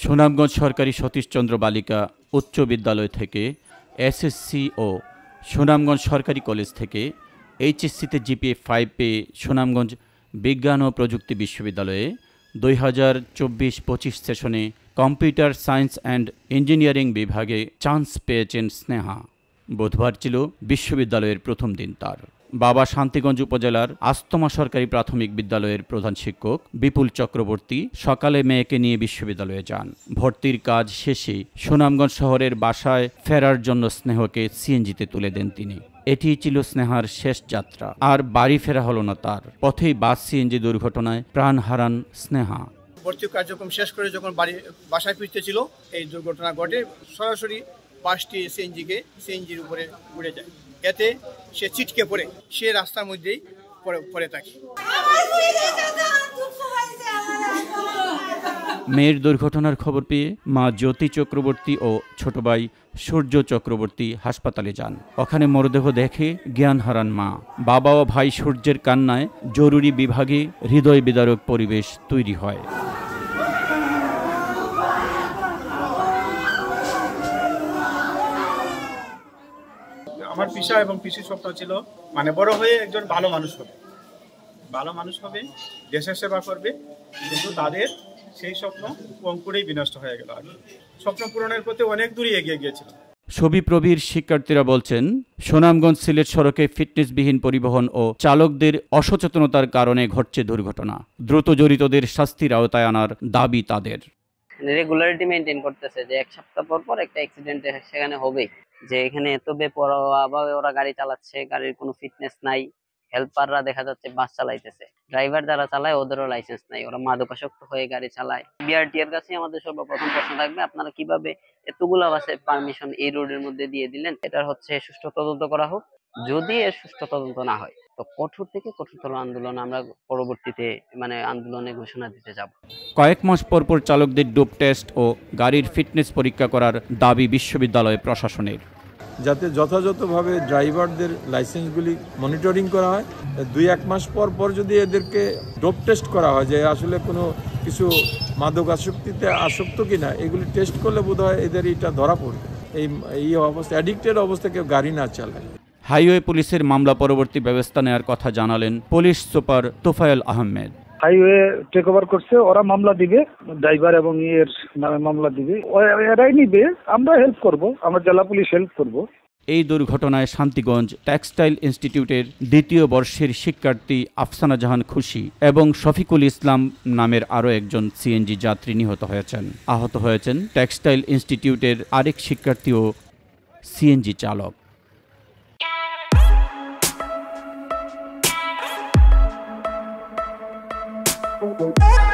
সুনামগঞ্জ সরকারি সতীশচন্দ্র বালিকা উচ্চ বিদ্যালয় থেকে এসএসসি ও সুনামগঞ্জ সরকারি কলেজ থেকে এইচএসসিতে জিপিএ 5 পেয়ে সুনামগঞ্জ বিজ্ঞান ও প্রযুক্তি বিশ্ববিদ্যালয়ে 2024-25 সেশনে কম্পিউটার সায়েন্স অ্যান্ড ইঞ্জিনিয়ারিং বিভাগে চান্স পেয়েছেন স্নেহা। বুধবার ছিল বিশ্ববিদ্যালয়ের প্রথম দিন তার। বাবা শান্তিগঞ্জ উপজেলার আস্তমা সরকারি প্রাথমিক বিদ্যালয়ের প্রধান শিক্ষক বিপুল চক্রবর্তী সকালে মেয়েকে নিয়ে বিশ্ববিদ্যালয়ে যান। ভর্তির কাজ শেষে সুনামগঞ্জ শহরের বাসায় ফেরার জন্য স্নেহকে সিএনজিতে তুলে দেন তিনি। এটিই ছিল স্নেহার শেষ যাত্রা। আর বাড়ি ফেরা হলো না তার। পথেই বাস সিএনজি দুর্ঘটনায় প্রাণ হারান স্নেহা। ভর্তি কার্যক্রম শেষ করে যখন বাসায় ফিরতেছিল এই দুর্ঘটনা ঘটে। সরাসরি বাসটি সিএনজির উপরে উড়ে যায়। এতে সে ছিটকে পড়ে সে রাস্তার মধ্যেই পড়ে থাকে। মেয়ের দুর্ঘটনার খবর পেয়ে মা জ্যোতি চক্রবর্তী ও ছোট ভাই সূর্য চক্রবর্তী হাসপাতালে যান। ওখানে মরদেহ দেখে জ্ঞান হারান মা। বাবা ও ভাই সূর্যের কান্নায় জরুরি বিভাগে হৃদয় বিদারক পরিবেশ তৈরি হয়। আমার পিসা এবং পিসির স্বপ্ন ছিল বড় হয়ে একজন ভালো মানুষ হবে, দেশের সেবা করবে, কিন্তু তাদের সেই স্বপ্ন অঙ্কুরেই বিনষ্ট হয়ে গেল। স্বপ্ন পূরণের পথে অনেক দূরে এগিয়ে গিয়েছিল। ছবিপ্রবীর শিক্ষার্থীরা বলছেন, সুনামগঞ্জ সিলেট সড়কে ফিটনেসবিহীন পরিবহন ও চালকদের অসচেতনতার কারণে ঘটছে দুর্ঘটনা। দ্রুত জড়িতদের শাস্তির আওতায় আনার দাবি তাদের। রেগুলারিটি মেনটেন করতেছে যে এক সপ্তাহ পর একটা অ্যাক্সিডেন্ট সেখানে হবে, যে এখানে এত বেপরোয়াভাবে ওরা গাড়ি চালাচ্ছে, গাড়ির কোনো ফিটনেস নাই। হেল্পাররা দেখা যাচ্ছে বাস চালাইতেছে, ড্রাইভার যারা চালায় ওদেরও লাইসেন্স নাই, ওরা মাদকাসক্ত হয়ে গাড়ি চালায়। বিআরটি এর কাছে আমাদের সর্বপ্রথম প্রশ্ন থাকবে, আপনারা কিভাবে এতগুলো বাসের পারমিশন এই রোডের মধ্যে দিয়ে দিলেন? এটার সুষ্ঠু তদন্ত করা হোক। যদি এর সুষ্ঠু তদন্ত না হয় তো কঠোর থেকে কঠোরতর আন্দোলন আমরা পরবর্তীতে আন্দোলনে ঘোষণা দিতে যাব। কয়েক মাস পর চালকদের ডোপ টেস্ট ও গাড়ির ফিটনেস পরীক্ষা করার দাবি বিশ্ববিদ্যালয় প্রশাসনের। যাতে যথাযথভাবে ড্রাইভারদের লাইসেন্সগুলি মনিটরিং করা হয়। 2-1 মাস পর যদি এদেরকে ডোপ টেস্ট করা হয় যে আসলে কোনো কিছু মাদক আসক্ত কিনা, এগুলি টেস্ট করলে বোধহয় এদের এটা ধরা পড়বে। এই অবস্থা, অ্যাডিক্টেড অবস্থা কেউ গাড়ি না চালায়। হাইওয়ে পুলিশের মামলা পরবর্তী ব্যবস্থা নেওয়ার কথা জানালেন police super Tofail Ahmed. Highway take over করছে, ওরা মামলা দিবে, ড্রাইভার এবং এর নামে মামলা দিবে, এরাই নিবে, আমরা হেল্প করব, আমরা জেলা পুলিশ হেল্প করব। এই দুর্ঘটনায় শান্তিগঞ্জ টেক্সটাইল ইনস্টিটিউটের 2য় বর্ষের শিক্ষার্থী আফসানা জাহান খুশি এবং শফিকুল ইসলাম নামের আরও একজন সিএনজি যাত্রী নিহত হয়েছেন। আহত হয়েছেন টেক্সটাইল ইনস্টিটিউটের আরেক শিক্ষার্থী ও সিএনজি চালক। Oh,